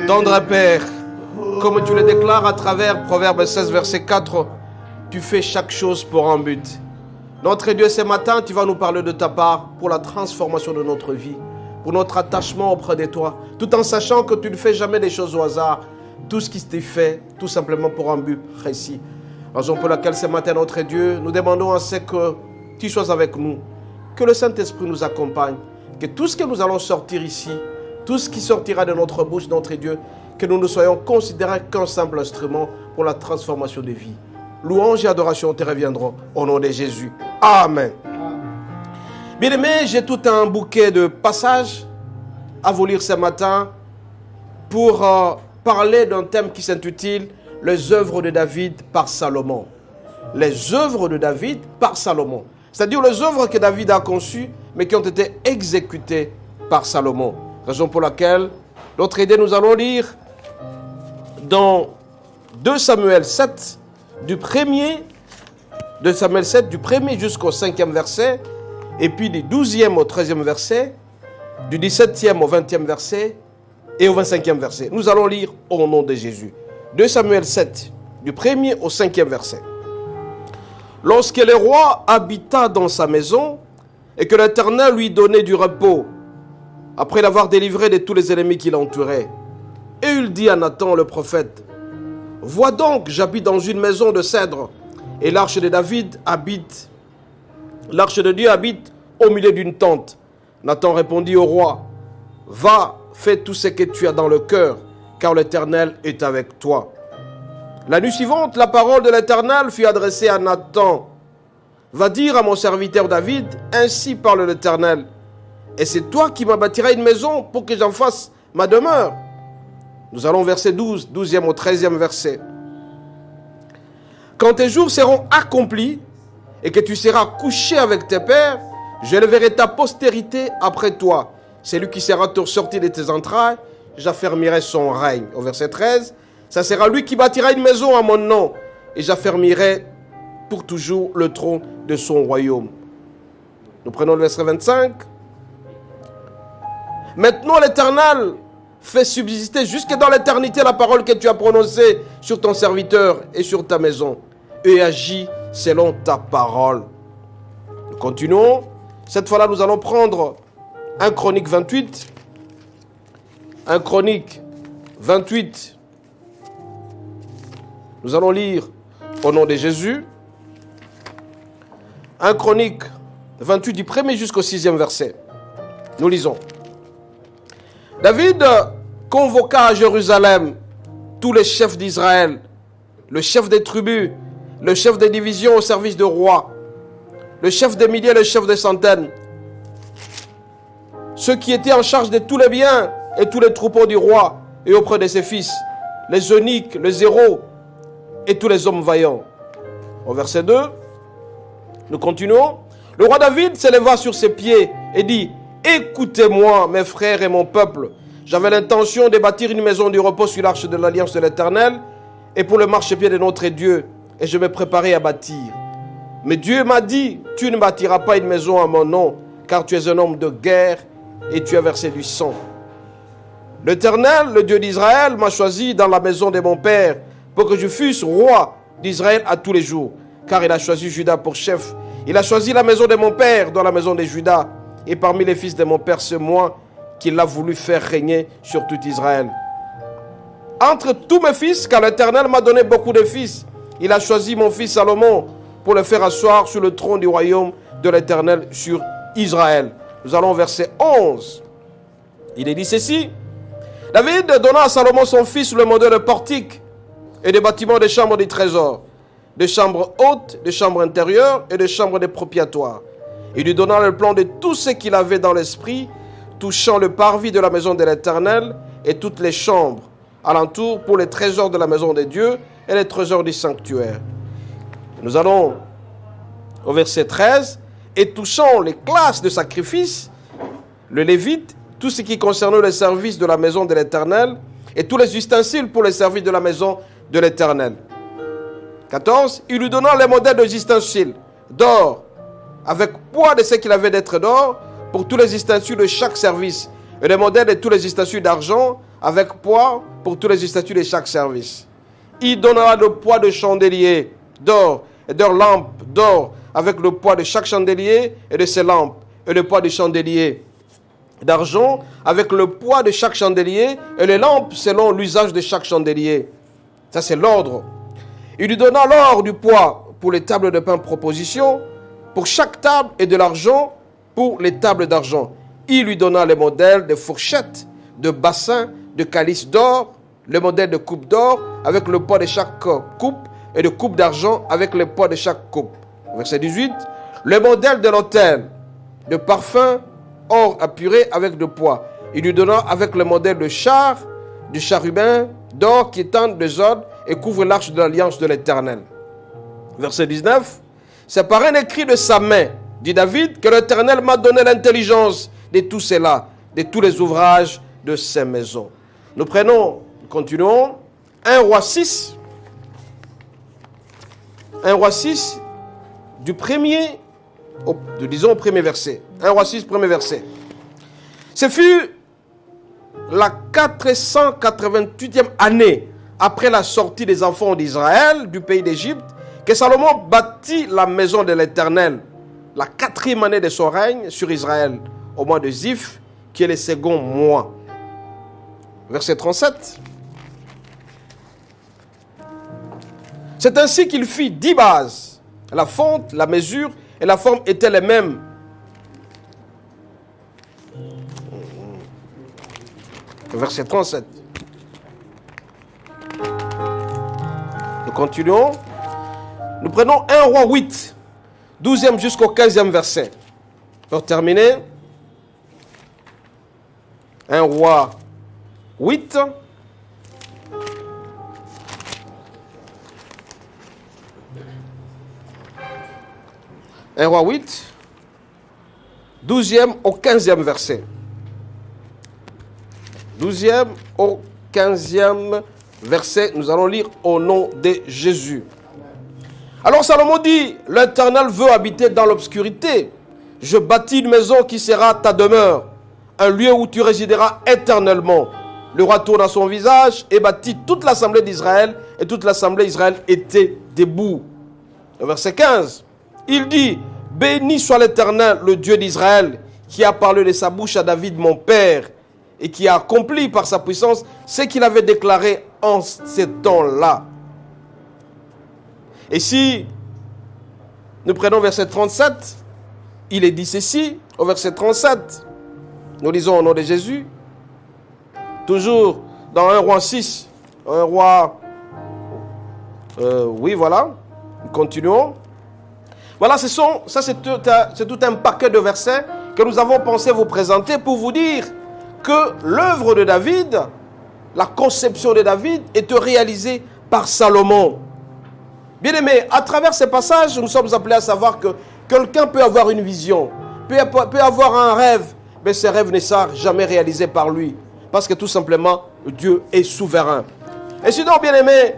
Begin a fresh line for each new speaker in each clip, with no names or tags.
Tendre Père, comme tu le déclares à travers Proverbe 16, verset 4, tu fais chaque chose pour un but. Notre Dieu, ce matin, tu vas nous parler de ta part pour la transformation de notre vie, pour notre attachement auprès de toi, tout en sachant que tu ne fais jamais des choses au hasard. Tout ce qui t'est fait, tout simplement pour un but précis. Raison pour laquelle ce matin, notre Dieu, nous demandons à ce que tu sois avec nous, que le Saint-Esprit nous accompagne, que tout ce que nous allons sortir ici, tout ce qui sortira de notre bouche, notre Dieu, que nous ne soyons considérés qu'un simple instrument pour la transformation des vies. Louange et adoration te reviendront au nom de Jésus. Amen. Bien-aimés, j'ai tout un bouquet de passages à vous lire ce matin pour parler d'un thème qui s'intitule « Les œuvres de David par Salomon ». Les œuvres de David par Salomon. C'est-à-dire les œuvres que David a conçues, mais qui ont été exécutées par Salomon. Raison pour laquelle, notre idée, nous allons lire dans 2 Samuel 7, du 1er jusqu'au 5e verset, et puis du 12e au 13e verset, du 17e au 20e verset, et au 25e verset. Nous allons lire au nom de Jésus. 2 Samuel 7, du 1er au 5e verset. Lorsque le roi habita dans sa maison, et que l'Éternel lui donnait du repos, après l'avoir délivré de tous les ennemis qui l'entouraient, et il dit à Nathan le prophète, « Vois donc, j'habite dans une maison de cèdre, et l'arche de Dieu habite au milieu d'une tente. » Nathan répondit au roi, « Va, fais tout ce que tu as dans le cœur, car l'Éternel est avec toi. » La nuit suivante, la parole de l'Éternel fut adressée à Nathan. « Va dire à mon serviteur David, ainsi parle l'Éternel, et c'est toi qui m'as bâtiras une maison pour que j'en fasse ma demeure. » Nous allons verset 12, 12e au 13e verset. « Quand tes jours seront accomplis et que tu seras couché avec tes pères, j'élèverai ta postérité après toi. Celui qui sera sorti de tes entrailles, j'affermirai son règne. » Au verset 13, « Ça sera lui qui bâtira une maison à mon nom, et j'affermirai pour toujours le trône de son royaume. » Nous prenons le verset 25. « Maintenant l'Éternel fait subsister jusque dans l'éternité la parole que tu as prononcée sur ton serviteur et sur ta maison, et agis selon ta parole. » Nous continuons. Cette fois-là, nous allons prendre 1 Chronique 28. 1 Chronique 28. Nous allons lire au nom de Jésus. 1 Chronique 28 du 1er jusqu'au 6e verset. Nous lisons. David convoqua à Jérusalem tous les chefs d'Israël, le chef des tribus, le chef des divisions au service de roi, le chef des milliers, le chef des centaines, ceux qui étaient en charge de tous les biens et tous les troupeaux du roi et auprès de ses fils, les eunuques, les héros et tous les hommes vaillants. Au verset 2, nous continuons. Le roi David s'éleva sur ses pieds et dit, « Écoutez-moi, mes frères et mon peuple. J'avais l'intention de bâtir une maison du repos sur l'arche de l'alliance de l'Éternel et pour le marchepied de notre Dieu, et je me préparais à bâtir. Mais Dieu m'a dit, tu ne bâtiras pas une maison à mon nom, car tu es un homme de guerre et tu as versé du sang. L'Éternel, le Dieu d'Israël, m'a choisi dans la maison de mon père pour que je fusse roi d'Israël à tous les jours, car il a choisi Juda pour chef. Il a choisi la maison de mon père dans la maison de Juda, et parmi les fils de mon père, c'est moi qu'il a voulu faire régner sur tout Israël. Entre tous mes fils, car l'Éternel m'a donné beaucoup de fils, il a choisi mon fils Salomon pour le faire asseoir sur le trône du royaume de l'Éternel sur Israël. » Nous allons au verset 11. Il est dit ceci. David donna à Salomon son fils le modèle de portique et des bâtiments des chambres du trésor, des chambres hautes, des chambres intérieures et des chambres des propitiatoires. Il lui donna le plan de tout ce qu'il avait dans l'esprit, touchant le parvis de la maison de l'Éternel et toutes les chambres alentour pour les trésors de la maison de Dieu et les trésors du sanctuaire. Nous allons au verset 13. Et touchant les classes de sacrifice, le Lévite, tout ce qui concernait le service de la maison de l'Éternel et tous les ustensiles pour le service de la maison de l'Éternel. 14. Il lui donna les modèles de ustensiles d'or, avec poids de ce qu'il avait d'être d'or, pour tous les ustensiles de chaque service, et les modèles de tous les ustensiles d'argent, avec poids pour tous les ustensiles de chaque service. Il donnera le poids de chandeliers d'or et de lampes d'or, avec le poids de chaque chandelier et de ses lampes, et le poids du chandelier d'argent, avec le poids de chaque chandelier, et les lampes selon l'usage de chaque chandelier. Ça, c'est l'ordre. Il lui donna l'or du poids pour les tables de pain proposition, pour chaque table, et de l'argent pour les tables d'argent. Il lui donna les modèles de fourchettes, de bassins, de calices d'or, le modèle de coupe d'or, avec le poids de chaque coupe, et de coupe d'argent, avec le poids de chaque coupe. Verset 18. Le modèle de l'autel, de parfum, or apuré avec de poids. Il lui donna avec le modèle de char, du chérubin, d'or qui étend des ordres et couvre l'arche de l'alliance de l'Éternel. Verset 19. C'est par un écrit de sa main, dit David, que l'Éternel m'a donné l'intelligence de tout cela, de tous les ouvrages de ces maisons. Nous continuons, 1 Roi 6. 1 Roi 6, du premier, disons au premier verset. 1 Roi 6, premier verset. Ce fut la 488e année après la sortie des enfants d'Israël du pays d'Égypte que Salomon bâtit la maison de l'Éternel, la 4e année de son règne sur Israël, au mois de Ziph, qui est le second mois. Verset 37. C'est ainsi qu'il fit 10 bases. La fonte, la mesure et la forme étaient les mêmes. Verset 37. Nous continuons. Nous prenons 1 Roi 8, 12e jusqu'au 15e verset. Pour terminer, 1 Roi 8. Un Roi 8, 12e au 15e verset. 12e au 15e verset, nous allons lire au nom de Jésus. Alors Salomon dit, l'Éternel veut habiter dans l'obscurité. Je bâtis une maison qui sera ta demeure, un lieu où tu résideras éternellement. Le roi tourna son visage et bâtit toute l'assemblée d'Israël, et toute l'assemblée d'Israël était debout. Verset 15, il dit, béni soit l'Éternel, le Dieu d'Israël, qui a parlé de sa bouche à David, mon père, et qui a accompli par sa puissance ce qu'il avait déclaré en ces temps-là. Et si nous prenons verset 37, il est dit ceci, au verset 37, nous lisons au nom de Jésus, toujours dans 1 Roi 6, 1 Roi, oui voilà, nous continuons. Voilà, c'est tout un paquet de versets que nous avons pensé vous présenter pour vous dire que l'œuvre de David, la conception de David, est réalisée par Salomon. Bien-aimés, à travers ces passages, nous sommes appelés à savoir que quelqu'un peut avoir une vision, peut avoir un rêve, mais ce rêve ne sera jamais réalisé par lui, parce que tout simplement, Dieu est souverain. Et sinon, bien-aimés,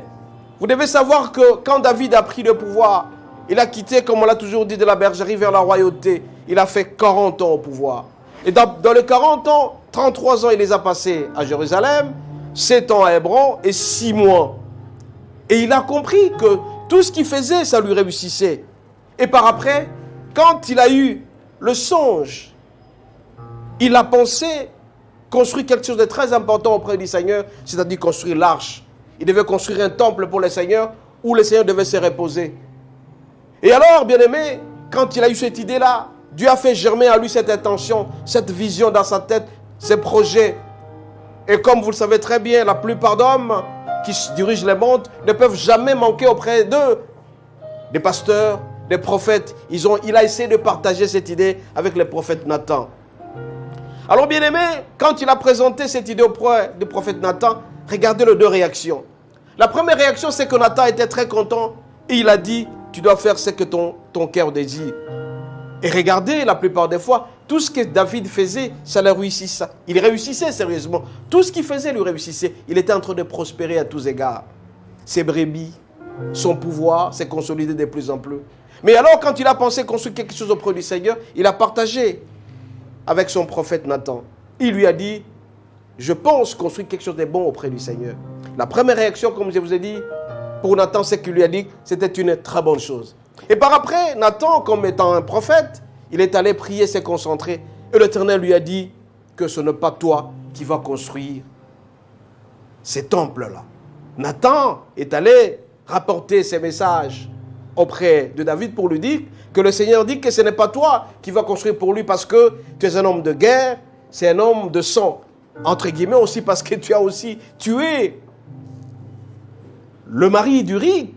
vous devez savoir que quand David a pris le pouvoir, il a quitté, comme on l'a toujours dit, de la bergerie vers la royauté. Il a fait 40 ans au pouvoir. Et dans les 40 ans, 33 ans, il les a passés à Jérusalem, 7 ans à Hébron et 6 mois. Et il a compris que tout ce qu'il faisait, ça lui réussissait. Et par après, quand il a eu le songe, il a pensé construire quelque chose de très important auprès du Seigneur, c'est-à-dire construire l'arche. Il devait construire un temple pour le Seigneur où le Seigneur devait se reposer. Et alors, bien-aimé, quand il a eu cette idée-là, Dieu a fait germer à lui cette intention, cette vision dans sa tête, ces projets. Et comme vous le savez très bien, la plupart d'hommes qui dirigent le monde ne peuvent jamais manquer auprès d'eux des pasteurs, des prophètes. Il a essayé de partager cette idée avec le prophète Nathan. Alors, bien-aimé, quand il a présenté cette idée auprès du prophète Nathan, regardez les deux réactions. La première réaction, c'est que Nathan était très content et il a dit, tu dois faire ce que ton cœur désire. Et regardez, la plupart des fois, tout ce que David faisait, ça le réussissait. Il réussissait sérieusement. Tout ce qu'il faisait lui réussissait. Il était en train de prospérer à tous égards. Ses brebis, son pouvoir s'est consolidé de plus en plus. Mais alors, quand il a pensé construire quelque chose auprès du Seigneur, il a partagé avec son prophète Nathan. Il lui a dit, je pense construire quelque chose de bon auprès du Seigneur. La première réaction, comme je vous ai dit, pour Nathan, c'est qu'il lui a dit que c'était une très bonne chose. Et par après, Nathan, comme étant un prophète, il est allé prier, s'est concentré. Et l'Éternel lui a dit que ce n'est pas toi qui vas construire ces temples-là. Nathan est allé rapporter ces messages auprès de David pour lui dire que le Seigneur dit que ce n'est pas toi qui vas construire pour lui parce que tu es un homme de guerre, c'est un homme de sang. Entre guillemets aussi parce que tu as aussi tué le mari d'Uri,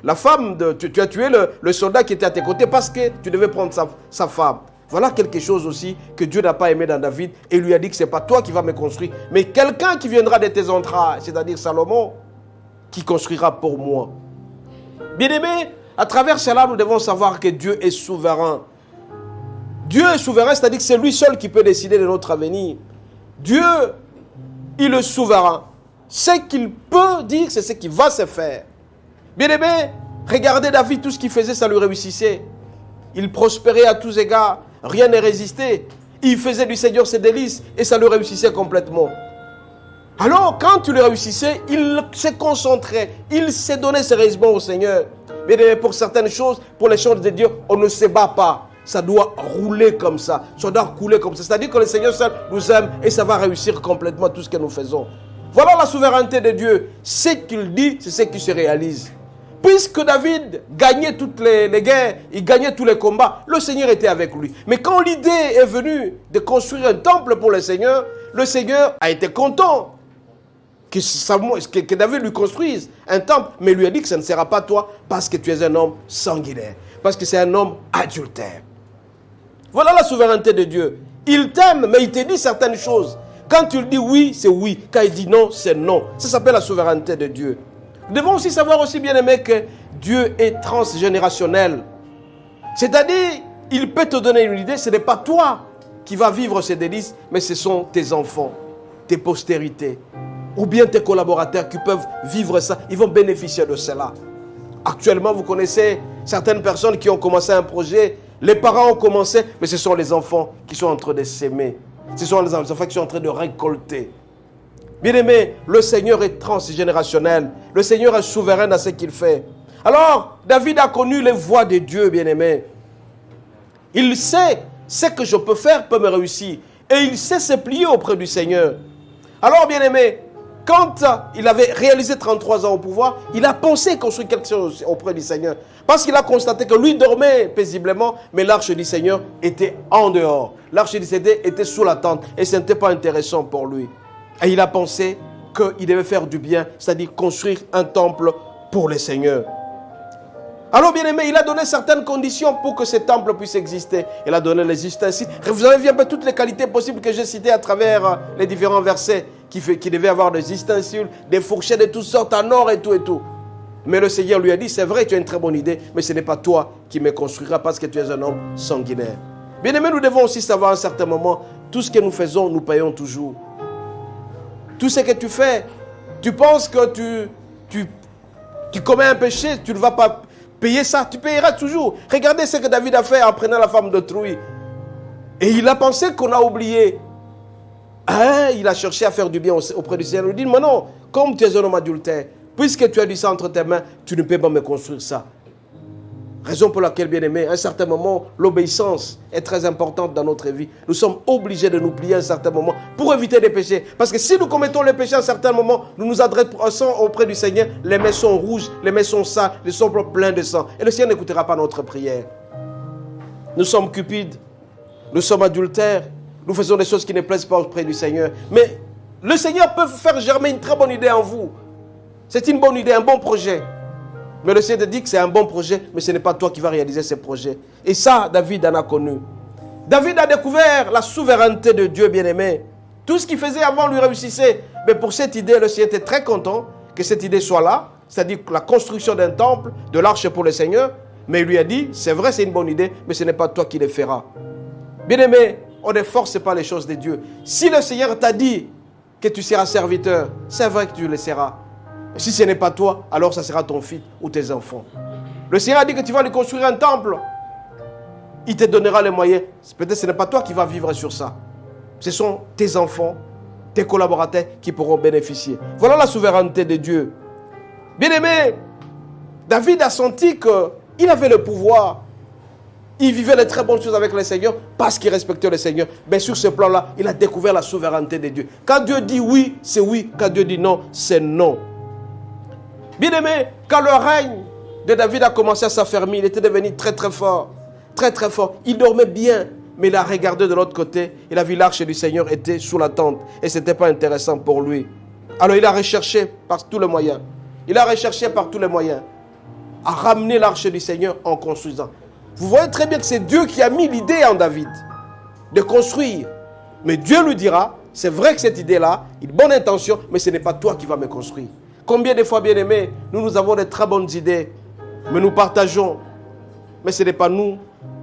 la femme, tu as tué le soldat qui était à tes côtés parce que tu devais prendre sa femme. Voilà quelque chose aussi que Dieu n'a pas aimé dans David et lui a dit que ce n'est pas toi qui vas me construire, mais quelqu'un qui viendra de tes entrailles, c'est-à-dire Salomon, qui construira pour moi. Bien-aimés, à travers cela, nous devons savoir que Dieu est souverain. Dieu est souverain, c'est-à-dire que c'est lui seul qui peut décider de notre avenir. Dieu, il est souverain. Ce qu'il peut dire, c'est ce qui va se faire. Bien-aimés, regardez David, tout ce qu'il faisait, ça lui réussissait. Il prospérait à tous égards, rien ne résistait. Il faisait du Seigneur ses délices et ça lui réussissait complètement. Alors, quand tu le réussissais, il se concentrait, il s'est donné sérieusement au Seigneur. Mais pour certaines choses, pour les choses de Dieu, on ne se bat pas. Ça doit rouler comme ça, ça doit couler comme ça. C'est-à-dire que le Seigneur seul nous aime et ça va réussir complètement tout ce que nous faisons. Voilà la souveraineté de Dieu. Ce qu'il dit, c'est ce qui se réalise. Puisque David gagnait toutes les guerres, il gagnait tous les combats, le Seigneur était avec lui. Mais quand l'idée est venue de construire un temple pour le Seigneur a été content que David lui construise un temple, mais lui a dit que ça ne sera pas toi parce que tu es un homme sanguinaire, parce que c'est un homme adultère. Voilà la souveraineté de Dieu. Il t'aime, mais il te dit certaines choses. Quand tu lui dis oui, c'est oui. Quand il dit non, c'est non. Ça s'appelle la souveraineté de Dieu. Nous devons aussi savoir aussi, bien aimé, que Dieu est transgénérationnel. C'est-à-dire, il peut te donner une idée, ce n'est pas toi qui vas vivre ces délices, mais ce sont tes enfants, tes postérités, ou bien tes collaborateurs qui peuvent vivre ça. Ils vont bénéficier de cela. Actuellement, vous connaissez certaines personnes qui ont commencé un projet. Les parents ont commencé, mais ce sont les enfants qui sont en train de s'aimer. Ce sont les enfants qui sont en train de récolter. Bien-aimé, le Seigneur est transgénérationnel. Le Seigneur est souverain dans ce qu'il fait. Alors, David a connu les voies de Dieu, bien-aimé. Il sait ce que je peux faire peut me réussir. Et il sait se plier auprès du Seigneur. Alors, bien-aimé, quand il avait réalisé 33 ans au pouvoir, il a pensé construire quelque chose auprès du Seigneur. Parce qu'il a constaté que lui dormait paisiblement, mais l'arche du Seigneur était en dehors. L'arche du Seigneur était sous la tente et ce n'était pas intéressant pour lui. Et il a pensé qu'il devait faire du bien, c'est-à-dire construire un temple pour le Seigneur. Alors, bien aimé, il a donné certaines conditions pour que ce temple puisse exister. Il a donné les ustensiles. Vous avez vu un peu toutes les qualités possibles que j'ai citées à travers les différents versets qui devaient avoir des ustensiles, des fourchettes de toutes sortes en or et tout et tout. Mais le Seigneur lui a dit, c'est vrai, tu as une très bonne idée, mais ce n'est pas toi qui me construiras parce que tu es un homme sanguinaire. Bien aimé, nous devons aussi savoir à un certain moment, tout ce que nous faisons, nous payons toujours. Tout ce que tu fais, tu penses que tu commets un péché, tu ne vas pas payer ça, tu payeras toujours. Regardez ce que David a fait en prenant la femme d'autrui. Et il a pensé qu'on a oublié. Il a cherché à faire du bien auprès du Seigneur. Il dit, mais non, comme tu es un homme adultère, puisque tu as du sang entre tes mains, tu ne peux pas me construire ça. Raison pour laquelle, bien aimé, à un certain moment, l'obéissance est très importante dans notre vie. Nous sommes obligés de nous plier à un certain moment pour éviter des péchés. Parce que si nous commettons les péchés à un certain moment, nous nous adressons auprès du Seigneur, les mains sont rouges, les mains sont sales, les sont pleins de sang. Et le Seigneur n'écoutera pas notre prière. Nous sommes cupides, nous sommes adultères, nous faisons des choses qui ne plaisent pas auprès du Seigneur. Mais le Seigneur peut faire germer une très bonne idée en vous. C'est une bonne idée, un bon projet. Mais le Seigneur te dit que c'est un bon projet, mais ce n'est pas toi qui vas réaliser ce projet. Et ça, David en a connu. David a découvert la souveraineté de Dieu, bien-aimé. Tout ce qu'il faisait avant lui réussissait. Mais pour cette idée, le Seigneur était très content que cette idée soit là, c'est-à-dire la construction d'un temple, de l'arche pour le Seigneur. Mais il lui a dit, c'est vrai, c'est une bonne idée, mais ce n'est pas toi qui le feras. Bien-aimé, on ne force pas les choses de Dieu. Si le Seigneur t'a dit que tu seras serviteur, c'est vrai que tu le seras. Si ce n'est pas toi, alors ça sera ton fils ou tes enfants. Le Seigneur a dit que tu vas lui construire un temple. Il te donnera les moyens. Peut-être que ce n'est pas toi qui vas vivre sur ça. Ce sont tes enfants, tes collaborateurs qui pourront bénéficier. Voilà la souveraineté de Dieu. Bien-aimé, David a senti qu'il avait le pouvoir. Il vivait de très bonnes choses avec le Seigneur parce qu'il respectait le Seigneur. Mais sur ce plan-là, il a découvert la souveraineté de Dieu. Quand Dieu dit oui, c'est oui. Quand Dieu dit non, c'est non. Bien-aimé, quand le règne de David a commencé à s'affermir, il était devenu très très fort. Très très fort. Il dormait bien, mais il a regardé de l'autre côté. Il a vu l'arche du Seigneur était sous la tente. Et ce n'était pas intéressant pour lui. Alors il a recherché par tous les moyens. Il a recherché par tous les moyens à ramener l'arche du Seigneur en construisant. Vous voyez très bien que c'est Dieu qui a mis l'idée en David de construire. Mais Dieu lui dira, c'est vrai que cette idée-là, une bonne intention, mais ce n'est pas toi qui vas me construire. Combien de fois, bien-aimés, nous avons de très bonnes idées, mais nous partageons. Mais ce n'est pas nous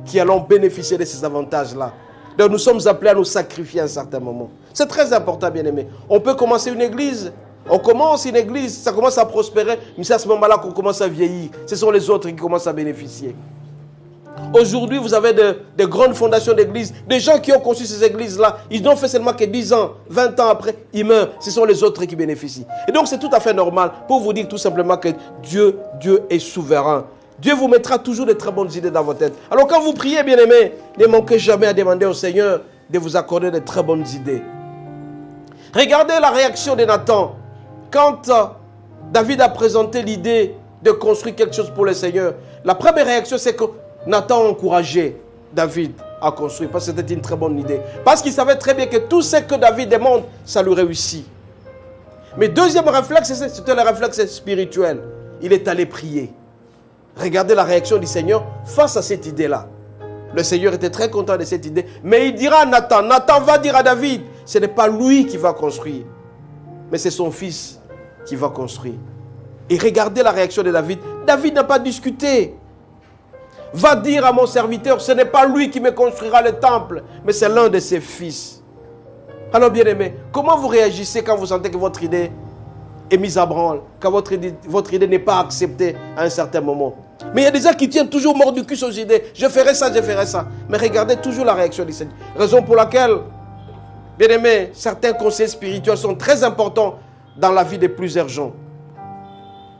qui allons bénéficier de ces avantages-là. Donc nous sommes appelés à nous sacrifier à un certain moment. C'est très important, bien-aimés. On peut commencer une église. On commence une église, ça commence à prospérer, mais c'est à ce moment-là qu'on commence à vieillir. Ce sont les autres qui commencent à bénéficier. Aujourd'hui, vous avez de grandes fondations d'églises, des gens qui ont conçu ces églises-là, ils n'ont fait seulement que 10 ans, 20 ans après, ils meurent. Ce sont les autres qui bénéficient. Et donc, c'est tout à fait normal pour vous dire tout simplement que Dieu est souverain. Dieu vous mettra toujours de très bonnes idées dans votre tête. Alors, quand vous priez, bien-aimés, ne manquez jamais à demander au Seigneur de vous accorder de très bonnes idées. Regardez la réaction de Nathan. Quand David a présenté l'idée de construire quelque chose pour le Seigneur, la première réaction, c'est que Nathan a encouragé David à construire, parce que c'était une très bonne idée. Parce qu'il savait très bien que tout ce que David demande, ça lui réussit. Mais deuxième réflexe, c'était le réflexe spirituel. Il est allé prier. Regardez la réaction du Seigneur face à cette idée-là. Le Seigneur était très content de cette idée. Mais il dira à Nathan, Nathan va dire à David, ce n'est pas lui qui va construire, mais c'est son fils qui va construire. Et regardez la réaction de David. David n'a pas discuté. Va dire à mon serviteur, ce n'est pas lui qui me construira le temple, mais c'est l'un de ses fils. Alors bien aimé, comment vous réagissez quand vous sentez que votre idée est mise à branle, quand votre idée n'est pas acceptée à un certain moment? Mais il y a des gens qui tiennent toujours mort du cul aux idées. Je ferai ça, je ferai ça. Mais regardez toujours la réaction du Seigneur. Raison pour laquelle, bien aimé, certains conseils spirituels sont très importants dans la vie de plusieurs gens.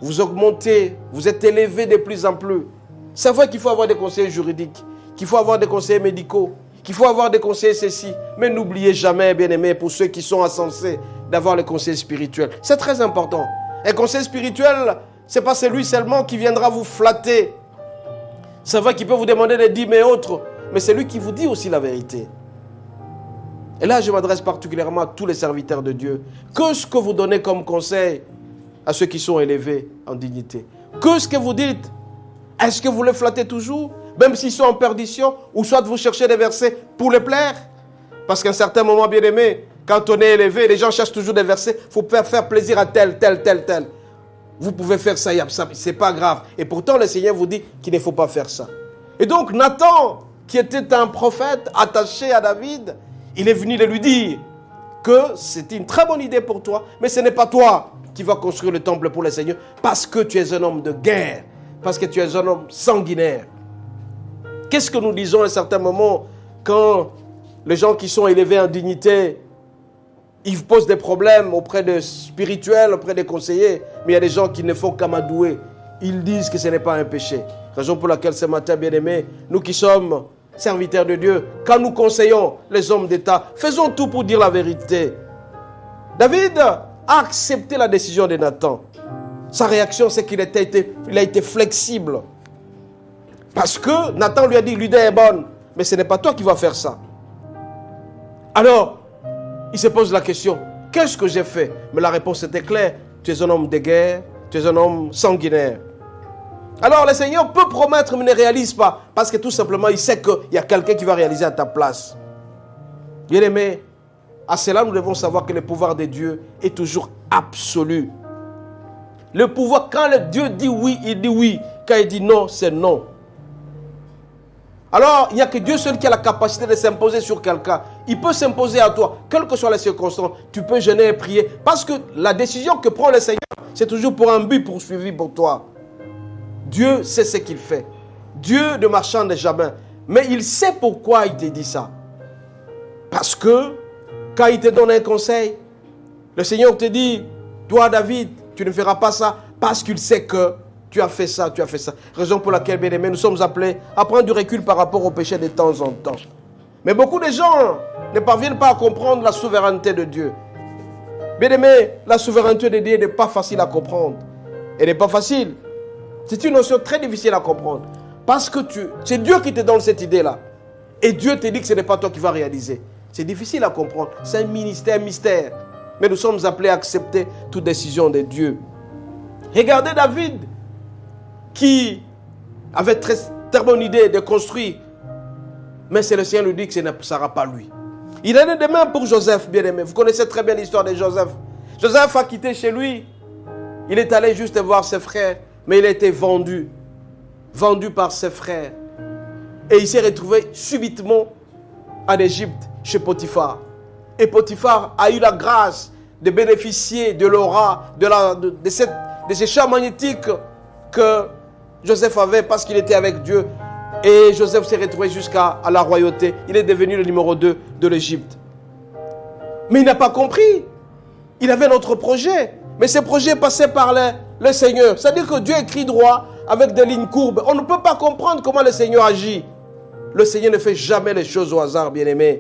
Vous augmentez, vous êtes élevé de plus en plus. C'est vrai qu'il faut avoir des conseillers juridiques, qu'il faut avoir des conseillers médicaux, qu'il faut avoir des conseillers ceci. Mais n'oubliez jamais, bien aimé, pour ceux qui sont insensés, d'avoir les conseillers spirituels. C'est très important. Un conseiller spirituel, ce n'est pas celui seulement qui viendra vous flatter. C'est vrai qu'il peut vous demander des dîmes et autres, mais c'est lui qui vous dit aussi la vérité. Et là, je m'adresse particulièrement à tous les serviteurs de Dieu. Qu'est-ce que vous donnez comme conseil à ceux qui sont élevés en dignité? Qu'est-ce que vous dites? Est-ce que vous les flattez toujours, même s'ils sont en perdition, ou soit vous cherchez des versets pour les plaire? Parce qu'à un certain moment, bien aimé, quand on est élevé, les gens cherchent toujours des versets, il faut faire plaisir à tel. Vous pouvez faire ça, c'est pas grave. Et pourtant, le Seigneur vous dit qu'il ne faut pas faire ça. Et donc, Nathan, qui était un prophète attaché à David, il est venu de lui dire que c'est une très bonne idée pour toi, mais ce n'est pas toi qui vas construire le temple pour le Seigneur, parce que tu es un homme de guerre, parce que tu es un homme sanguinaire. Qu'est-ce que nous disons à un certain moment quand les gens qui sont élevés en dignité, ils posent des problèmes auprès des spirituels, auprès des conseillers, mais il y a des gens qui ne font qu'amadouer. Ils disent que ce n'est pas un péché. Raison pour laquelle ce matin, bien-aimés, nous qui sommes serviteurs de Dieu, quand nous conseillons les hommes d'État, faisons tout pour dire la vérité. David a accepté la décision de Nathan. Sa réaction, c'est qu'il a été flexible. Parce que Nathan lui a dit, l'idée est bonne, mais ce n'est pas toi qui vas faire ça. Alors, il se pose la question, qu'est-ce que j'ai fait? Mais la réponse était claire, tu es un homme de guerre, tu es un homme sanguinaire. Alors, le Seigneur peut promettre, mais ne réalise pas, parce que tout simplement, il sait qu'il y a quelqu'un qui va réaliser à ta place. Bien aimé, à cela, nous devons savoir que le pouvoir de Dieu est toujours absolu. Le pouvoir, quand le Dieu dit oui, il dit oui. Quand il dit non, c'est non. Alors, il n'y a que Dieu seul qui a la capacité de s'imposer sur quelqu'un. il peut s'imposer à toi, quelles que soient les circonstances. Tu peux jeûner et prier. Parce que la décision que prend le Seigneur, c'est toujours pour un but poursuivi pour toi. Dieu sait ce qu'il fait. Dieu ne marchande jamais. Mais il sait pourquoi il te dit ça. Parce que quand il te donne un conseil, le Seigneur te dit, toi David, tu ne feras pas ça parce qu'il sait que tu as fait ça, tu as fait ça. Raison pour laquelle, bien aimés, nous sommes appelés à prendre du recul par rapport au péché de temps en temps. Mais beaucoup de gens ne parviennent pas à comprendre la souveraineté de Dieu. Bien aimé, la souveraineté de Dieu n'est pas facile à comprendre. Elle n'est pas facile. C'est une notion très difficile à comprendre. Parce que c'est Dieu qui te donne cette idée-là. Et Dieu te dit que ce n'est pas toi qui vas réaliser. C'est difficile à comprendre. C'est un ministère, un mystère. Mais nous sommes appelés à accepter toute décision de Dieu. Regardez David, qui avait très bonne idée de construire. Mais c'est le Seigneur lui dit que ce ne sera pas lui. Il en est de même pour Joseph, bien-aimé. Vous connaissez très bien l'histoire de Joseph. Joseph a quitté chez lui. Il est allé juste voir ses frères. Mais il a été vendu. Vendu par ses frères. Et il s'est retrouvé subitement en Égypte, chez Potiphar. Et Potiphar a eu la grâce de bénéficier de l'aura, de ces champs magnétiques que Joseph avait parce qu'il était avec Dieu. Et Joseph s'est retrouvé jusqu'à la royauté. Il est devenu le numéro 2 de l'Égypte. Mais il n'a pas compris. Il avait notre projet. Mais ce projet passait par le Seigneur. C'est-à-dire que Dieu écrit droit avec des lignes courbes. On ne peut pas comprendre comment le Seigneur agit. Le Seigneur ne fait jamais les choses au hasard, bien-aimé.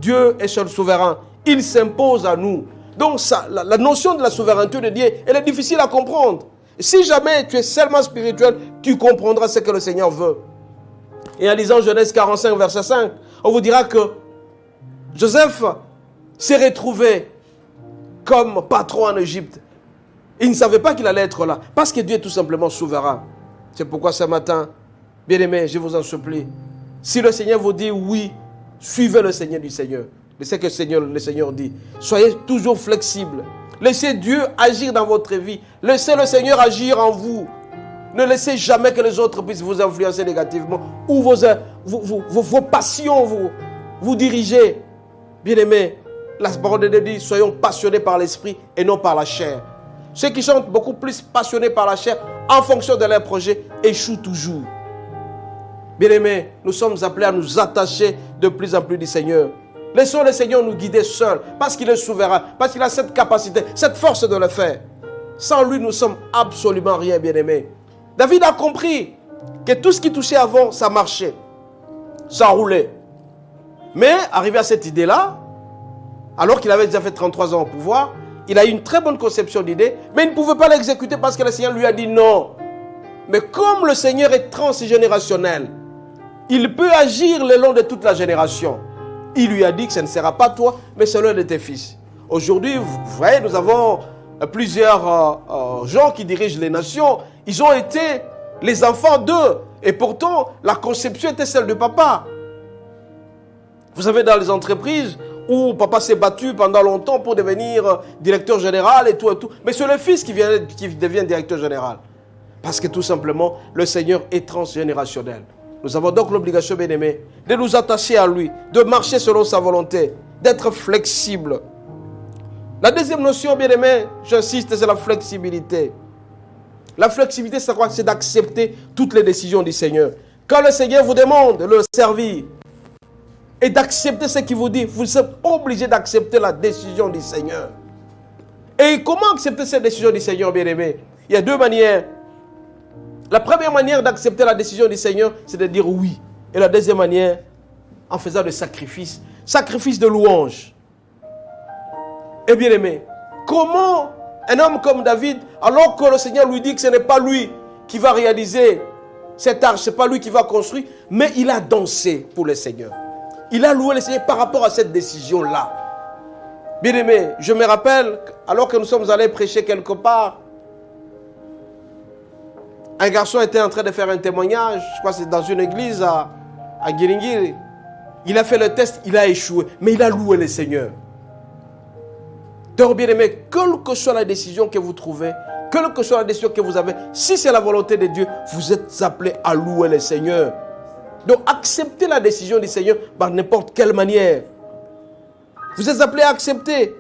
Dieu est seul souverain. Il s'impose à nous. Donc la notion de la souveraineté de Dieu, elle est difficile à comprendre. Si jamais tu es seulement spirituel, tu comprendras ce que le Seigneur veut. Et en lisant Genèse 45, verset 5, on vous dira que Joseph s'est retrouvé comme patron en Égypte. Il ne savait pas qu'il allait être là, parce que Dieu est tout simplement souverain. C'est pourquoi ce matin, bien-aimés, je vous en supplie, si le Seigneur vous dit oui, suivez le Seigneur du Seigneur. C'est ce que le Seigneur dit. Soyez toujours flexibles. Laissez Dieu agir dans votre vie. Laissez le Seigneur agir en vous. Ne laissez jamais que les autres puissent vous influencer négativement ou vos passions vous diriger. Bien-aimés, la parole de Dieu dit, soyons passionnés par l'esprit et non par la chair. Ceux qui sont beaucoup plus passionnés par la chair en fonction de leur projet échouent toujours. Bien-aimés, nous sommes appelés à nous attacher de plus en plus du Seigneur. Laissons le Seigneur nous guider seul parce qu'il est souverain, parce qu'il a cette capacité, cette force de le faire. Sans lui, nous sommes absolument rien, bien-aimés. David a compris que tout ce qui touchait avant, ça marchait, ça roulait. Mais arrivé à cette idée-là, alors qu'il avait déjà fait 33 ans au pouvoir, il a eu une très bonne conception d'idée, mais il ne pouvait pas l'exécuter parce que le Seigneur lui a dit non. Mais comme le Seigneur est transgénérationnel, il peut agir le long de toute la génération. Il lui a dit que ce ne sera pas toi, mais c'est l'un de tes fils. Aujourd'hui, vous voyez, nous avons plusieurs gens qui dirigent les nations. Ils ont été les enfants d'eux. Et pourtant, la conception était celle de papa. Vous savez, dans les entreprises où papa s'est battu pendant longtemps pour devenir directeur général et tout. Mais c'est le fils qui devient directeur général. Parce que tout simplement, le Seigneur est transgénérationnel. Nous avons donc l'obligation, bien-aimés, de nous attacher à lui, de marcher selon sa volonté, d'être flexible. La deuxième notion, bien-aimés, j'insiste, c'est la flexibilité. La flexibilité, c'est quoi? C'est d'accepter toutes les décisions du Seigneur. Quand le Seigneur vous demande de le servir et d'accepter ce qu'il vous dit, vous êtes obligé d'accepter la décision du Seigneur. Et comment accepter cette décision du Seigneur, bien-aimés? Il y a deux manières. La première manière d'accepter la décision du Seigneur, c'est de dire oui. Et la deuxième manière, en faisant des sacrifices. Sacrifices de louange. Et bien aimé, comment un homme comme David, alors que le Seigneur lui dit que ce n'est pas lui qui va réaliser cette arche, ce n'est pas lui qui va construire, mais il a dansé pour le Seigneur. Il a loué le Seigneur par rapport à cette décision-là. Bien aimé, je me rappelle, alors que nous sommes allés prêcher quelque part, un garçon était en train de faire un témoignage, je crois que c'est dans une église à Giringiri. Il a fait le test, il a échoué, mais il a loué le Seigneur. Donc bien aimé, quelle que soit la décision que vous trouvez, quelle que soit la décision que vous avez, si c'est la volonté de Dieu, vous êtes appelés à louer le Seigneur. Donc acceptez la décision du Seigneur par n'importe quelle manière. Vous êtes appelés à accepter.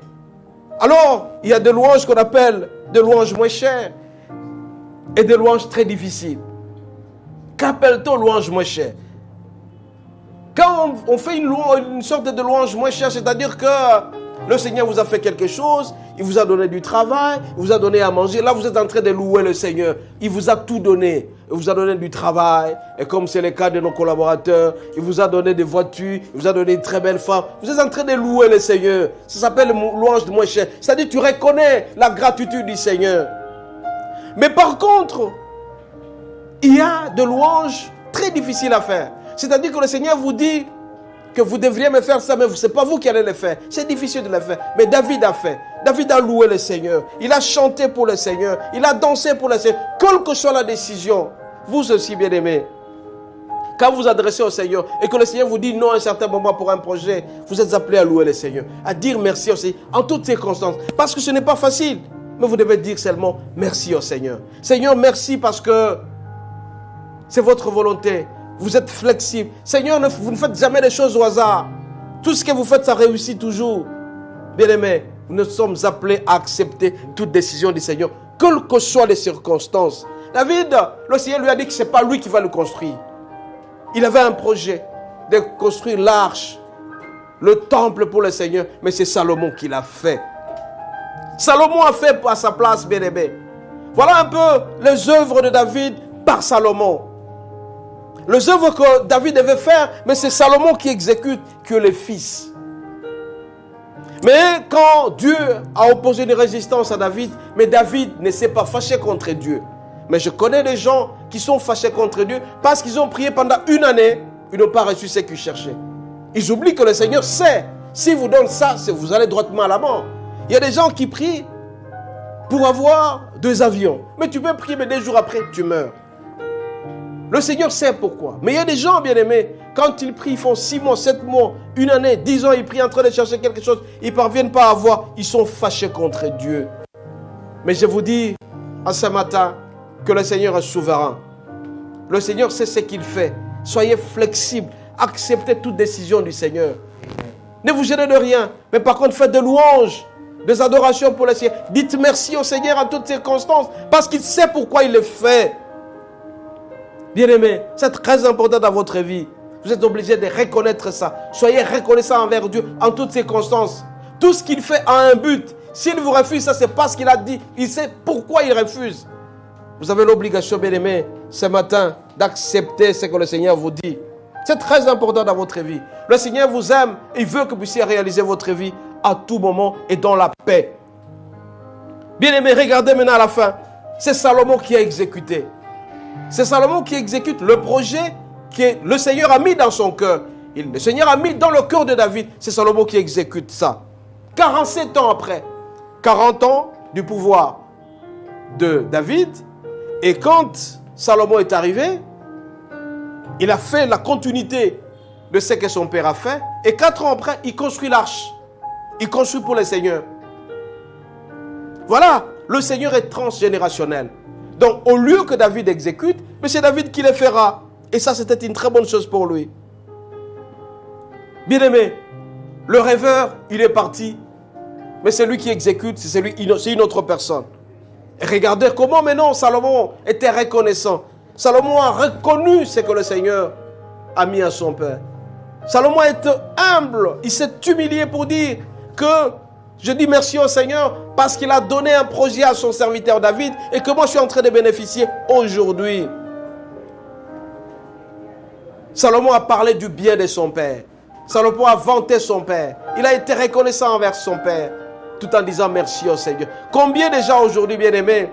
Alors, il y a des louanges qu'on appelle des louanges moins chères et des louanges très difficiles. Qu'appelle-t-on louange moins chère? Quand on fait une sorte de louange moins chère, c'est-à-dire que le Seigneur vous a fait quelque chose, il vous a donné du travail, il vous a donné à manger. Là, vous êtes en train de louer le Seigneur. Il vous a tout donné. Il vous a donné du travail. Et comme c'est le cas de nos collaborateurs, il vous a donné des voitures, il vous a donné une très belle femme. Vous êtes en train de louer le Seigneur. Ça s'appelle louange moins chère. C'est-à-dire tu reconnais la gratitude du Seigneur. Mais par contre, il y a des louanges très difficiles à faire. C'est-à-dire que le Seigneur vous dit que vous devriez me faire ça, mais ce n'est pas vous qui allez le faire. C'est difficile de le faire. Mais David a fait. David a loué le Seigneur. Il a chanté pour le Seigneur. Il a dansé pour le Seigneur. Quelle que soit la décision, vous aussi, bien-aimés, quand vous vous adressez au Seigneur et que le Seigneur vous dit non à un certain moment pour un projet, vous êtes appelés à louer le Seigneur, à dire merci au Seigneur en toutes circonstances. Parce que ce n'est pas facile. Mais vous devez dire seulement merci au Seigneur. Seigneur, merci parce que c'est votre volonté. Vous êtes flexible. Seigneur, vous ne faites jamais des choses au hasard. Tout ce que vous faites, ça réussit toujours. Bien-aimés, nous sommes appelés à accepter toute décision du Seigneur, quelles que soient les circonstances. David, le Seigneur lui a dit que ce n'est pas lui qui va le construire. Il avait un projet de construire l'arche, le temple pour le Seigneur, mais c'est Salomon qui l'a fait. Salomon a fait à sa place, bien-aimés. Voilà un peu les œuvres de David par Salomon. Les œuvres que David devait faire, mais c'est Salomon qui exécute, que les fils. Mais quand Dieu a opposé une résistance à David, mais David ne s'est pas fâché contre Dieu. Mais je connais des gens qui sont fâchés contre Dieu parce qu'ils ont prié pendant une année, ils n'ont pas reçu ce qu'ils cherchaient. Ils oublient que le Seigneur sait, si vous donne ça, vous allez droitement à la mort. Il y a des gens qui prient pour avoir 2 avions. Mais tu peux prier, mais 2 jours après, tu meurs. Le Seigneur sait pourquoi. Mais il y a des gens, bien-aimés, quand ils prient, ils font 6 mois, 7 mois, 1 année, 10 ans, ils prient en train de chercher quelque chose. Ils ne parviennent pas à avoir. Ils sont fâchés contre Dieu. Mais je vous dis, en ce matin, que le Seigneur est souverain. Le Seigneur sait ce qu'il fait. Soyez flexibles. Acceptez toute décision du Seigneur. Ne vous gênez de rien. Mais par contre, faites des louanges, des adorations pour le Seigneur. Dites merci au Seigneur en toutes circonstances. Parce qu'il sait pourquoi il le fait. Bien-aimés, c'est très important dans votre vie. Vous êtes obligés de reconnaître ça. Soyez reconnaissants envers Dieu en toutes circonstances. Tout ce qu'il fait a un but. S'il vous refuse, ça c'est parce qu'il a dit. Il sait pourquoi il refuse. Vous avez l'obligation, bien-aimés, ce matin, d'accepter ce que le Seigneur vous dit. C'est très important dans votre vie. Le Seigneur vous aime et il veut que vous puissiez réaliser votre vie à tout moment et dans la paix. Bien-aimés, regardez maintenant à la fin. C'est Salomon qui a exécuté. C'est Salomon qui exécute le projet que le Seigneur a mis dans son cœur. Le Seigneur a mis dans le cœur de David. C'est Salomon qui exécute ça. 47 ans après. 40 ans du pouvoir de David. Et quand Salomon est arrivé, il a fait la continuité de ce que son père a fait. Et 4 ans après, il construit l'arche. Il construit pour le Seigneur. Voilà, le Seigneur est transgénérationnel. Donc, au lieu que David exécute, mais c'est David qui le fera. Et ça, c'était une très bonne chose pour lui. Bien-aimé, le rêveur, il est parti. Mais c'est lui qui exécute, c'est une autre personne. Et regardez comment maintenant Salomon était reconnaissant. Salomon a reconnu ce que le Seigneur a mis à son père. Salomon est humble. Il s'est humilié pour dire que je dis merci au Seigneur parce qu'il a donné un projet à son serviteur David et que moi je suis en train de bénéficier aujourd'hui. Salomon a parlé du bien de son père. Salomon a vanté son père. Il a été reconnaissant envers son père tout en disant merci au Seigneur. Combien de gens aujourd'hui, bien-aimés,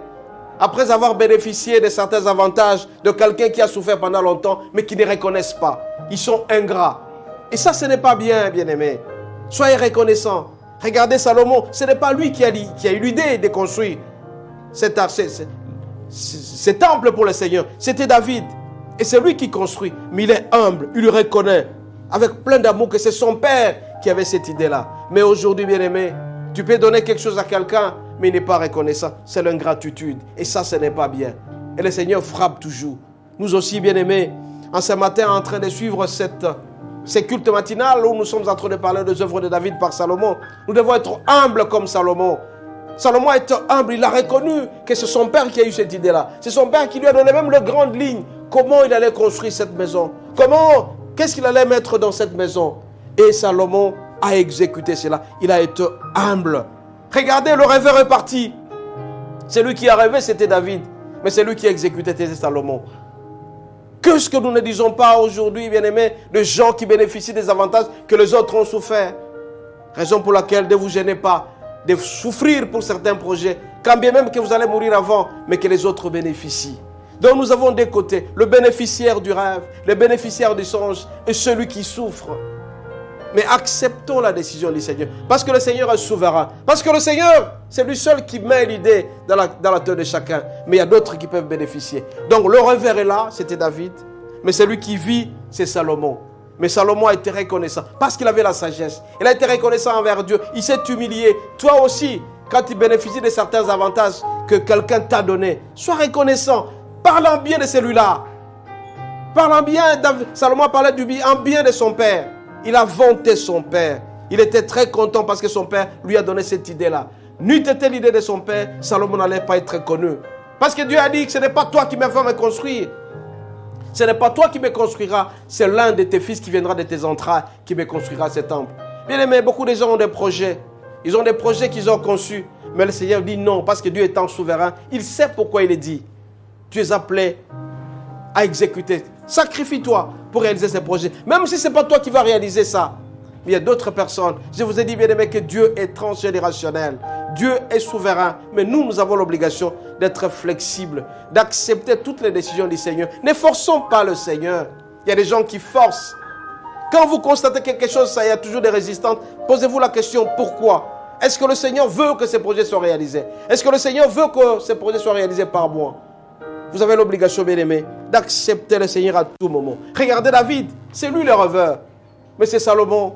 après avoir bénéficié de certains avantages de quelqu'un qui a souffert pendant longtemps, mais qui ne reconnaissent pas. Ils sont ingrats. Et ça, ce n'est pas bien, bien-aimés. Soyez reconnaissants. Regardez Salomon, ce n'est pas lui qui a eu l'idée de construire ce temple pour le Seigneur. C'était David. Et c'est lui qui construit. Mais il est humble, il le reconnaît. Avec plein d'amour que c'est son père qui avait cette idée-là. Mais aujourd'hui, bien-aimé, tu peux donner quelque chose à quelqu'un, mais il n'est pas reconnaissant. C'est l'ingratitude. Et ça, ce n'est pas bien. Et le Seigneur frappe toujours. Nous aussi, bien-aimés, en ce matin, en train de suivre ces cultes matinales où nous sommes en train de parler des œuvres de David par Salomon. Nous devons être humbles comme Salomon. Salomon est humble, il a reconnu que c'est son père qui a eu cette idée-là. C'est son père qui lui a donné même les grandes lignes. Comment il allait construire cette maison. Qu'est-ce qu'il allait mettre dans cette maison. Et Salomon a exécuté cela. Il a été humble. Regardez, le rêveur est parti. Celui qui a rêvé, c'était David. Mais celui qui a exécuté, c'était Salomon. Qu'est-ce que nous ne disons pas aujourd'hui, bien-aimés, de gens qui bénéficient des avantages que les autres ont souffert. Raison pour laquelle ne vous gênez pas de souffrir pour certains projets, quand bien même que vous allez mourir avant, mais que les autres bénéficient. Donc nous avons des côtés, le bénéficiaire du rêve, le bénéficiaire du songe et celui qui souffre. Mais acceptons la décision du Seigneur, parce que le Seigneur est souverain, parce que le Seigneur, c'est lui seul qui met l'idée dans la tête de chacun, mais il y a d'autres qui peuvent bénéficier. Donc le rêveur est là, c'était David, mais celui qui vit, c'est Salomon. Mais Salomon a été reconnaissant parce qu'il avait la sagesse. Il a été reconnaissant envers Dieu. Il s'est humilié. Toi aussi, quand tu bénéficies de certains avantages que quelqu'un t'a donné, sois reconnaissant. Parlant bien de celui-là. Parlant bien, Salomon parlait en bien de son père. Il a vanté son père. Il était très content parce que son père lui a donné cette idée-là. N'eût été l'idée de son père, Salomon n'allait pas être connu. Parce que Dieu a dit que ce n'est pas toi qui m'as fait me construire. Ce n'est pas toi qui me construiras, c'est l'un de tes fils qui viendra de tes entrailles qui me construira ce temple. Bien aimé, beaucoup de gens ont des projets. Ils ont des projets qu'ils ont conçus. Mais le Seigneur dit non, parce que Dieu étant souverain, il sait pourquoi il est dit. Tu es appelé à exécuter. Sacrifie-toi pour réaliser ces projets. Même si ce n'est pas toi qui vas réaliser ça. Mais il y a d'autres personnes. Je vous ai dit, bien aimé, que Dieu est transgénérationnel. Dieu est souverain. Mais nous avons l'obligation d'être flexibles, d'accepter toutes les décisions du Seigneur. Ne forçons pas le Seigneur. Il y a des gens qui forcent. Quand vous constatez quelque chose, il y a toujours des résistances. Posez-vous la question, pourquoi? Est-ce que le Seigneur veut que ces projets soient réalisés? Est-ce que le Seigneur veut que ces projets soient réalisés par moi? Vous avez l'obligation, bien aimé, d'accepter le Seigneur à tout moment. Regardez David, c'est lui le rêveur. Mais c'est Salomon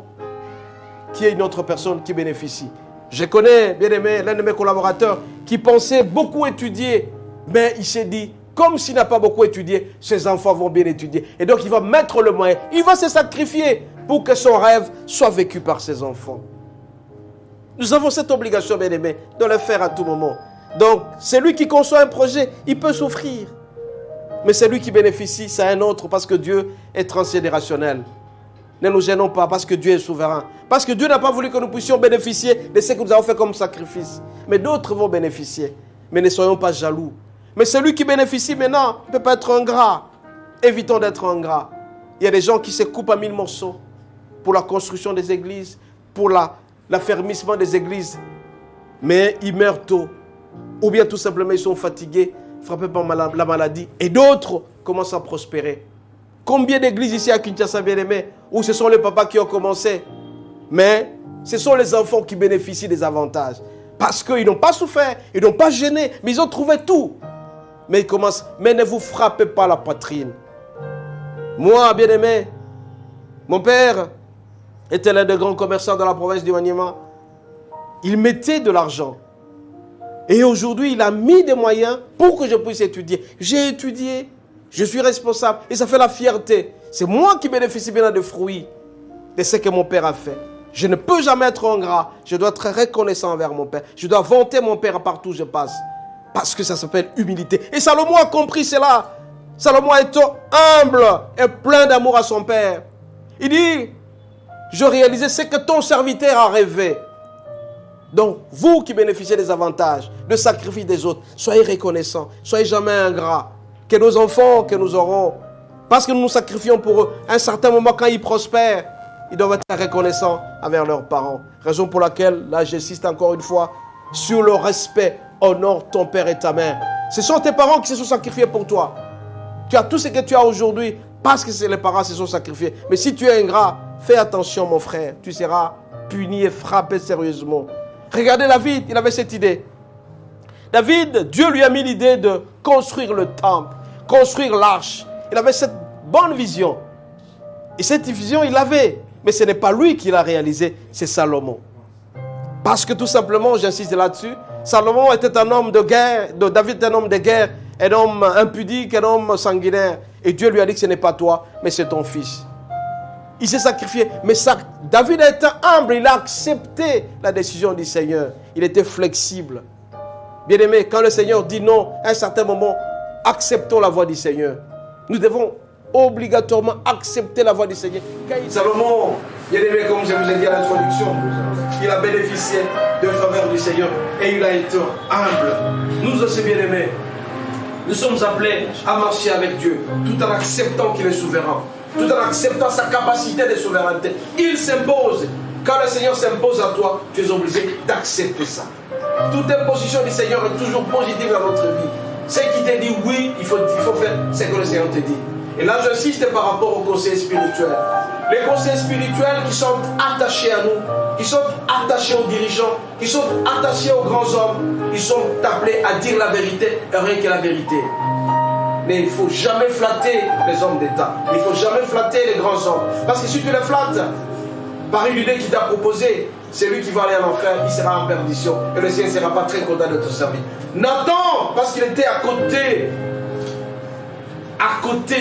qui est une autre personne qui bénéficie. Je connais, bien aimé, l'un de mes collaborateurs qui pensait beaucoup étudier, mais il s'est dit, comme s'il n'a pas beaucoup étudié, ses enfants vont bien étudier. Et donc il va mettre le moyen, il va se sacrifier pour que son rêve soit vécu par ses enfants. Nous avons cette obligation, bien aimé, de le faire à tout moment. Donc, celui qui conçoit un projet, il peut souffrir. Mais celui qui bénéficie, c'est un autre parce que Dieu est transgénérationnel. Ne nous gênons pas parce que Dieu est souverain. Parce que Dieu n'a pas voulu que nous puissions bénéficier de ce que nous avons fait comme sacrifice. Mais d'autres vont bénéficier. Mais ne soyons pas jaloux. Mais celui qui bénéficie maintenant ne peut pas être ingrat. Évitons d'être ingrats. Il y a des gens qui se coupent à 1000 morceaux pour la construction des églises, pour l'affermissement des églises. Mais ils meurent tôt. Ou bien tout simplement ils sont fatigués, frappés par la maladie. Et d'autres commencent à prospérer. Combien d'églises ici à Kinshasa, bien-aimés, où ce sont les papas qui ont commencé, mais ce sont les enfants qui bénéficient des avantages. Parce qu'ils n'ont pas souffert, ils n'ont pas gêné, mais ils ont trouvé tout. Mais ils commencent, mais ne vous frappez pas la poitrine. Moi, bien-aimé, mon père était l'un des grands commerçants de la province du Maniema. Il mettait de l'argent. Et aujourd'hui, il a mis des moyens pour que je puisse étudier. J'ai étudié, je suis responsable et ça fait la fierté. C'est moi qui bénéficie bien des fruits de ce que mon père a fait. Je ne peux jamais être ingrat. Je dois être reconnaissant envers mon père. Je dois vanter mon père partout où je passe. Parce que ça s'appelle humilité. Et Salomon a compris cela. Salomon est humble et plein d'amour à son père. Il dit, je réalisais ce que ton serviteur a rêvé. Donc, vous qui bénéficiez des avantages, de sacrifice des autres, soyez reconnaissants, soyez jamais ingrats. Que nos enfants, que nous aurons, parce que nous nous sacrifions pour eux, à un certain moment, quand ils prospèrent, ils doivent être reconnaissants envers leurs parents. Raison pour laquelle, là, j'insiste encore une fois, sur le respect, honore ton père et ta mère. Ce sont tes parents qui se sont sacrifiés pour toi. Tu as tout ce que tu as aujourd'hui parce que c'est les parents qui se sont sacrifiés. Mais si tu es ingrat, fais attention, mon frère. Tu seras puni et frappé sérieusement. Regardez David, il avait cette idée. David, Dieu lui a mis l'idée de construire le temple, construire l'arche. Il avait cette bonne vision. Et cette vision, il l'avait. Mais ce n'est pas lui qui l'a réalisé, c'est Salomon. Parce que tout simplement, j'insiste là-dessus, Salomon était un homme de guerre, David était un homme de guerre, un homme impudique, un homme sanguinaire. Et Dieu lui a dit que ce n'est pas toi, mais c'est ton fils. Il s'est sacrifié. Mais ça, David était humble. Il a accepté la décision du Seigneur. Il était flexible. Bien-aimé, quand le Seigneur dit non, à un certain moment, acceptons la voix du Seigneur. Nous devons obligatoirement accepter la voix du Seigneur. Salomon, bien-aimé, comme je vous ai dit à l'introduction, il a bénéficié de faveur du Seigneur et il a été humble. Nous aussi, bien-aimés, nous sommes appelés à marcher avec Dieu tout en acceptant qu'il est souverain, tout en acceptant sa capacité de souveraineté. Il s'impose. Quand le Seigneur s'impose à toi, tu es obligé d'accepter ça. Toute imposition du Seigneur est toujours positive dans notre vie. Ce qui te dit oui, il faut faire ce que le Seigneur te dit. Et là, j'insiste par rapport aux conseils spirituels. Les conseils spirituels qui sont attachés à nous, qui sont attachés aux dirigeants, qui sont attachés aux grands hommes, ils sont appelés à dire la vérité et rien que la vérité. Mais il ne faut jamais flatter les hommes d'État. Il ne faut jamais flatter les grands hommes. Parce que si tu les flattes, par une idée qu'il t'a proposée, c'est lui qui va aller en enfer, il sera en perdition. Et le Seigneur ne sera pas très content de te servir. Nathan, parce qu'il était à côté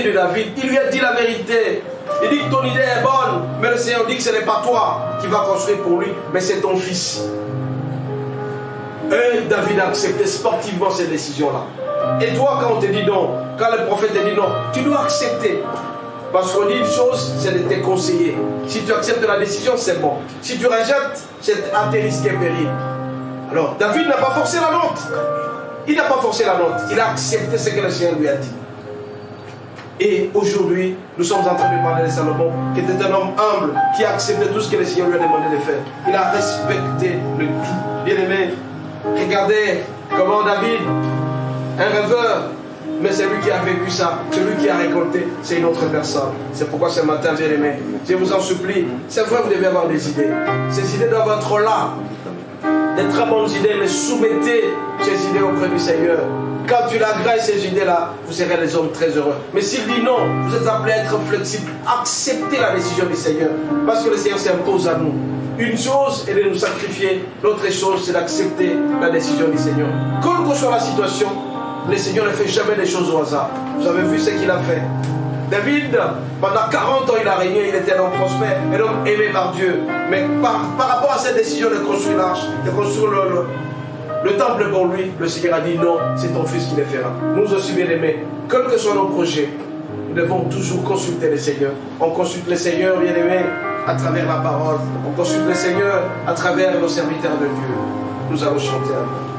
de David, il lui a dit la vérité. Il dit que ton idée est bonne, mais le Seigneur dit que ce n'est pas toi qui vas construire pour lui, mais c'est ton fils. Et David a accepté sportivement cette décision-là. Et toi, quand on te dit non, quand le prophète te dit non, tu dois accepter. Parce qu'on dit une chose, c'est de te conseiller. Si tu acceptes la décision, c'est bon. Si tu rejettes, c'est à tes risques et périls. Alors, David n'a pas forcé la note. Il n'a pas forcé la note. Il a accepté ce que le Seigneur lui a dit. Et aujourd'hui, nous sommes en train de parler de Salomon, qui était un homme humble, qui a accepté tout ce que le Seigneur lui a demandé de faire. Il a respecté le tout. Bien-aimé, regardez comment David, un rêveur, mais c'est lui qui a vécu ça, celui qui a récolté, c'est une autre personne. C'est pourquoi ce matin, bien-aimé, je vous en supplie, c'est vrai, vous devez avoir des idées. Ces idées doivent être là, des très bonnes idées, mais soumettez ces idées auprès du Seigneur. Quand tu l'agrèges ces idées-là, vous serez des hommes très heureux. Mais s'il dit non, vous êtes appelés à être flexibles. Acceptez la décision du Seigneur. Parce que le Seigneur s'impose à nous. Une chose est de nous sacrifier. L'autre chose, c'est d'accepter la décision du Seigneur. Quelle que soit la situation, le Seigneur ne fait jamais des choses au hasard. Vous avez vu ce qu'il a fait. David, pendant 40 ans, il a régné. Il était un homme prospère, un homme aimé par Dieu. Mais par rapport à cette décision de construire l'arche, de construire le temple pour lui, le Seigneur a dit non, c'est ton fils qui le fera. Nous aussi, bien aimés, quels que soient nos projets, nous devons toujours consulter le Seigneur. On consulte le Seigneur, bien aimés, à travers la parole. On consulte le Seigneur à travers nos serviteurs de Dieu. Nous allons chanter à nous.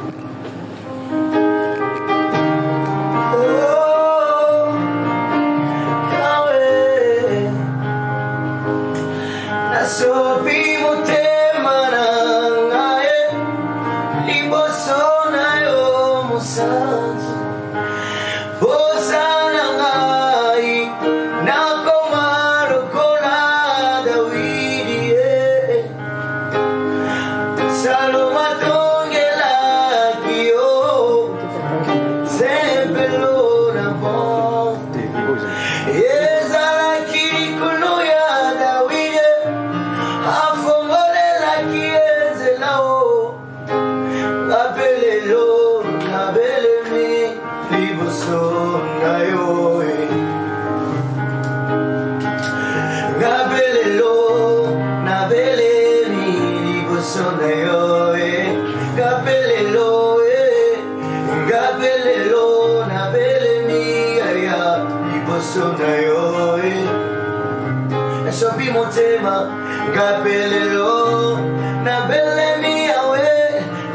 Gapelelo na bele mi awe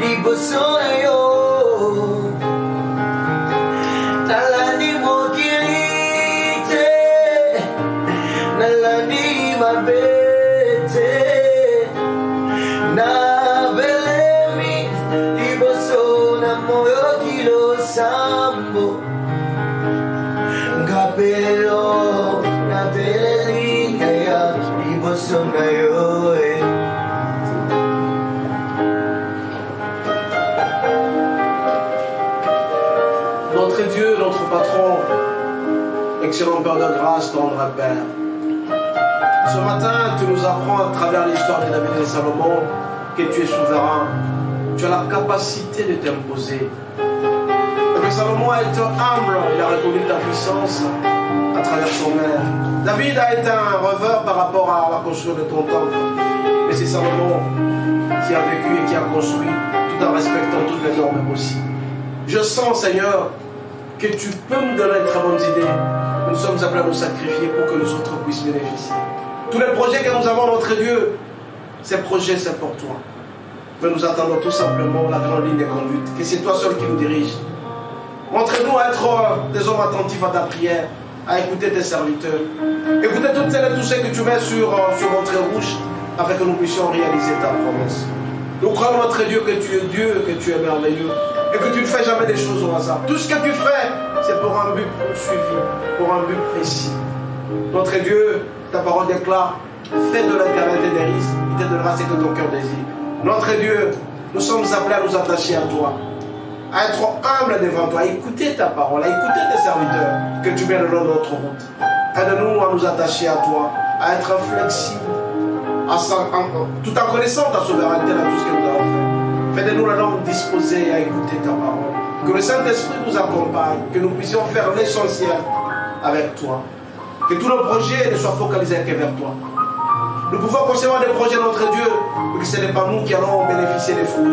libosona yo nalani mokirite nalani mabete na bele mi libosona moyo kilo sambo gapelelo na bele mi aya libosona yo.
Notre Dieu, notre patron, excellent Père de grâce, tendre Père. Ce matin, tu nous apprends à travers l'histoire de David et de Salomon que tu es souverain. Tu as la capacité de t'imposer. Parce que Salomon a été humble, il a reconnu ta puissance. à travers son mère. David a été un rêveur par rapport à la construction de ton temple. Mais c'est Salomon qui a vécu et qui a construit tout en respectant toutes les normes possibles. Je sens, Seigneur, que tu peux me donner de très bonnes idées. Nous sommes appelés à nous sacrifier pour que nous autres puissions bénéficier. Tous les projets que nous avons, notre Dieu, ces projets, c'est pour toi. Mais nous attendons tout simplement la grande ligne de conduite, que c'est toi seul qui nous dirige. Montre-nous à être des hommes attentifs à ta prière, à écouter tes serviteurs. Écoutez toutes celles et tous ceux que tu mets sur notre rouge, afin que nous puissions réaliser ta promesse. Nous croyons, notre Dieu, que tu es Dieu, que tu es merveilleux, et que tu ne fais jamais des choses au hasard. Tout ce que tu fais, c'est pour un but poursuivi, pour un but précis. Notre Dieu, ta parole déclare, fais de l'intérieur des risques, il te donnera ce que ton cœur désire. Notre Dieu, nous sommes appelés à nous attacher à toi, à être humbles devant toi, à écouter ta parole, à écouter tes serviteurs, que tu mets le long de notre route. Aide-nous à nous attacher à toi, à être flexibles, tout en connaissant ta souveraineté dans tout ce que nous avons fait. Fais de nous la langue disposée à écouter ta parole. Que le Saint-Esprit nous accompagne, que nous puissions faire l'essentiel avec toi. Que tous nos projets ne soient focalisés que vers toi. Nous pouvons concevoir des projets de notre Dieu, mais que ce n'est pas nous qui allons bénéficier des fruits.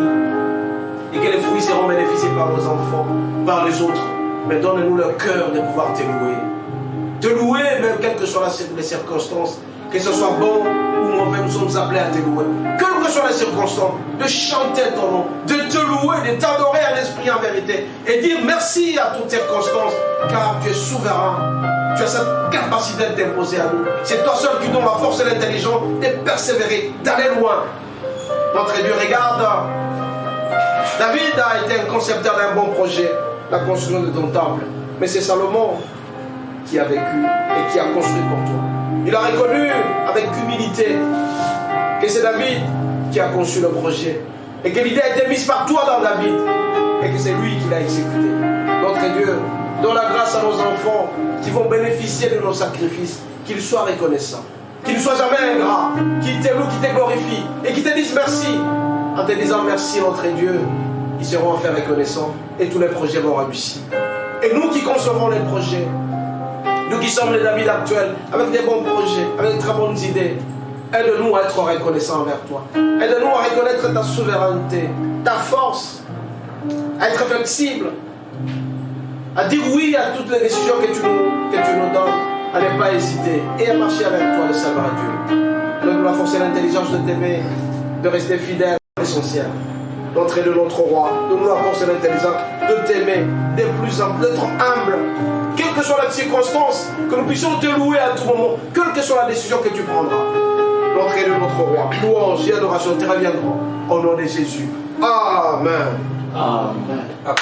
Et que les fruits seront bénéficiés par nos enfants, par les autres. Mais donne-nous le cœur de pouvoir te louer. Te louer, même quelles que soient les circonstances, que ce soit bon ou mauvais, nous sommes appelés à te louer. Quelles que soient les circonstances, de chanter ton nom, de te louer, de t'adorer à l'esprit en vérité, et dire merci à toutes circonstances, car tu es souverain. Tu as cette capacité de t'imposer à nous. C'est toi seul qui donne la force et l'intelligence de persévérer, d'aller loin. Notre Dieu, regarde. David a été un concepteur d'un bon projet, la construction de ton temple. Mais c'est Salomon qui a vécu et qui a construit pour toi. Il a reconnu avec humilité que c'est David qui a conçu le projet. Et que l'idée a été mise par toi dans David. Et que c'est lui qui l'a exécuté. Notre Dieu, donne la grâce à nos enfants qui vont bénéficier de nos sacrifices, qu'ils soient reconnaissants, qu'ils ne soient jamais ingrats, qu'ils te louent, qu'ils te glorifient et qu'ils te disent merci. En te disant merci, notre Dieu, ils seront enfin reconnaissants et tous les projets vont réussir. Et nous qui concevons les projets, nous qui sommes les David actuels, avec des bons projets, avec de très bonnes idées, aide-nous à être reconnaissants envers toi. Aide-nous à reconnaître ta souveraineté, ta force, à être flexible, à dire oui à toutes les décisions que tu nous donnes, à ne pas hésiter et à marcher avec toi, le servir à Dieu. Donne-nous la force et l'intelligence de t'aimer, de rester fidèle à l'essentiel. D'entrer de notre roi, donne-nous la force et l'intelligence de t'aimer, d'être humble, quelles que soient les circonstances, que nous puissions te louer à tout moment, quelle que soit la décision que tu prendras. L'entrée de notre roi, louange et adoration te reviendront au nom de Jésus. Amen.
Amen.
Amen.